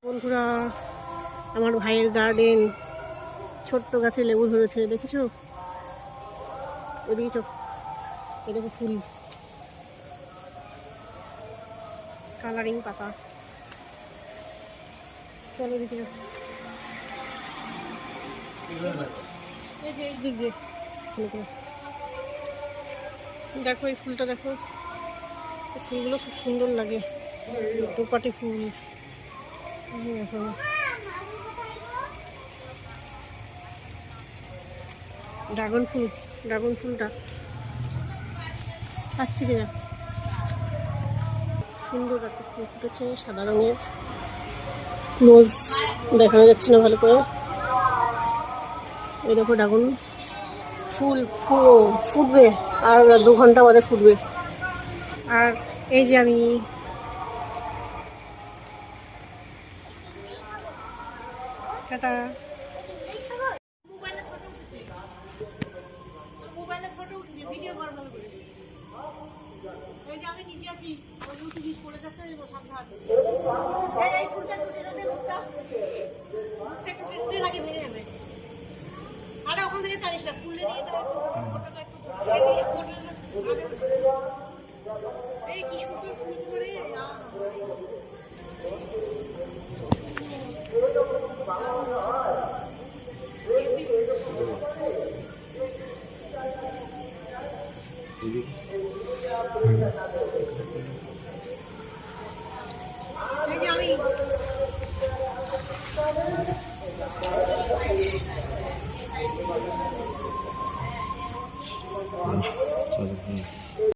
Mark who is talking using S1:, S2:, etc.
S1: বন্ধুরা, আমার ভাইয়ের গার্ডেন, ছোট্ট গাছে লেবু ধরেছে, দেখেছো? এদিকে চোখ, এটা ফুল, কালারিং পাতা। চলো দিকে এই দিক দিয়ে দেখো, এই ফুলটা দেখো, ফুলগুলো খুব সুন্দর লাগে, দোপাটি ফুল। ড্রাগন ফুলটা আসছে কিনা, সুন্দর একটা ফুল ফুটেছে সাদা রঙের, নোজ দেখানো যাচ্ছে না ভালো করে। এই দেখো ড্রাগন ফুল ফুটবে, আর 2 ঘন্টা বাদে ফুটবে। আর এই যে আমি টাটা। আরে ওখান থেকে জানিস না, ফুলে নিয়ে